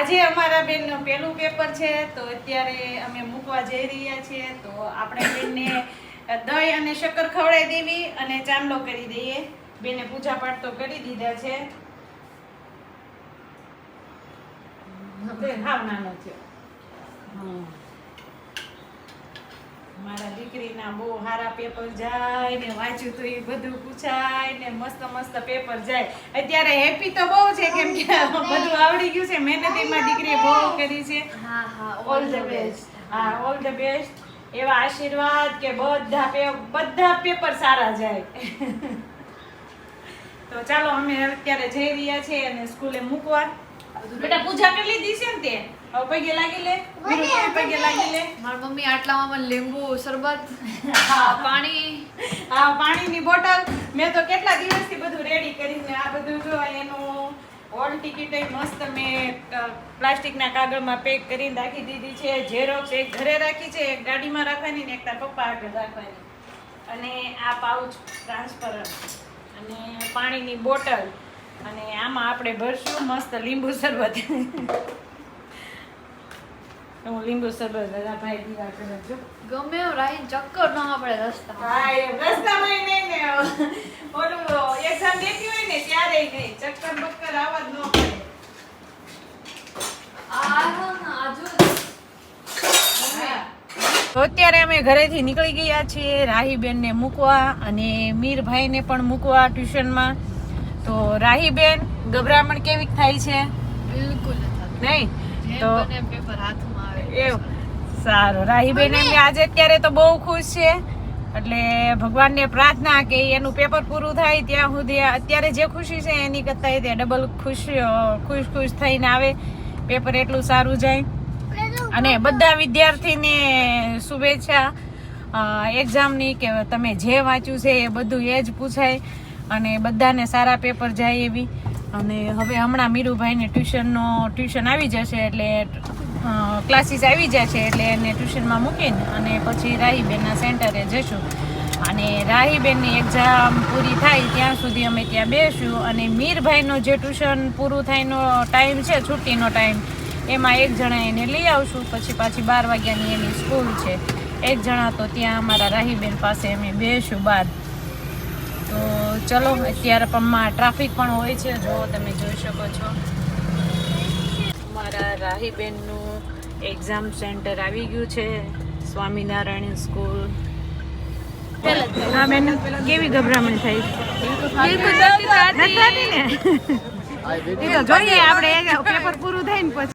આજે અમારા બેનનું પહેલું પેપર છે તો અત્યારે અમે મૂકવા જઈ રહ્યા છીએ તો આપણે બેનને દહીં અને શક્કર ખવડાવી દેવી અને ચાંદલો કરી દઈએ. બેને પૂજા પાઠ તો કરી દીધા છે. હાવ નાનો છે. મારા દીકરીના બહુ સારા પેપર જાય ને વાંચ્યું તો એ બધું પૂછાય ને મસ્ત મસ્ત પેપર જાય. અત્યારે હેપી તો બહુ છે કેમ કે બધું આવડી ગયું છે. મહેનતીમાં દીકરીએ બહુ કરી છે. All the best. હા, ઓલ ધ બેસ્ટ. એવા આશીર્વાદ કે બધા પેપર સારા જાય. તો ચાલો અમે અત્યારે જઈ રહ્યા છીએ અને સ્કૂલે મૂકવા. બેટા પૂજા કરી લીધી છે ને તે? હવે પગે લાગી લે. પગે લાગી લે. મારી મમ્મી આટલામાં મને લીંબુ શરબત, પાણી, પાણીની બોટલ મેં તો કેટલા દિવસથી બધું રેડી કરીને આ બધું જો એનું હોલ ટિકિટ મસ્ત મેં પ્લાસ્ટિકના કાગળમાં પેક કરીને રાખી દીધી છે. ઝેરોક્સ એક ઘરે રાખી છે, એક ગાડીમાં રાખવાની ને એક તાર પપ્પા આગળ રાખવાની. અને આ પાઉચ ટ્રાન્સપરન્ટ અને પાણીની બોટલ અને આમાં આપણે ભરશું મસ્ત લીંબુ શરબત. હું લીંબુ શરબત દાદા ભાઈ દીવા કરજો. ગમે એવું રાહી ચક્કર ન પડે રસ્તા. હા, એ રસ્તામાં નહીં ને ઓલું એક્ઝામ દેતી હોય ને ત્યારે નહીં ચક્કર બક્કર આવવા જ ન પડે. તો અત્યારે અમે ઘરેથી નીકળી ગયા છીએ રાહીબેનને મૂકવા અને મીરભાઈને પણ મૂકવા ટ્યુશનમાં. તો રાહીબેન ગભરામણ કેવી થાય છે? બિલકુલ નહીં તો પેપર હાથમાં આવે એવું સારું. રાહીબેન એમ આજે અત્યારે તો બહુ ખુશ છે. એટલે ભગવાનને પ્રાર્થના કે એનું પેપર પૂરું થાય ત્યાં સુધી અત્યારે જે ખુશી છે એની કરતાં તે ડબલ ખુશ થઈને આવે. પેપર એટલું સારું જાય અને બધા વિદ્યાર્થીને શુભેચ્છા એક્ઝામની કે તમે જે વાંચ્યું છે એ બધું એ જ પૂછાય અને બધાને સારા પેપર જાય એવી. અને હવે હમણાં મીરુભાઈને ટ્યુશન આવી જશે એટલે ક્લાસીસ આવી જશે એટલે એને ટ્યુશનમાં મૂકીને અને પછી રાહીબેનના સેન્ટરે જશું. અને રાહીબેનની એક્ઝામ પૂરી થાય ત્યાં સુધી અમે ત્યાં બેસું અને મીરભાઈનો જે ટ્યુશન પૂરું થાયનો ટાઈમ છે છુટ્ટીનો ટાઈમ એમાં એક જણા એને લઈ આવશું. પછી પાછી 12 વાગ્યાની એની સ્કૂલ છે. એક જણા તો ત્યાં અમારા રાહીબેન પાસે અમે બેસું બહાર. તો ચલો અત્યારે પણ ટ્રાફિક પણ હોય છે જો તમે જોઈ શકો છો. અમારા રાહીબેનનું એક્ઝામ સેન્ટર આવી ગયું છે સ્વામિનારાયણ સ્કૂલ. હા બેન કેવી ગભરામણ થઈ? બિલકુલ નથી ને. એ તો જોઈએ આપણે પેપર પૂરું થાય ને પછી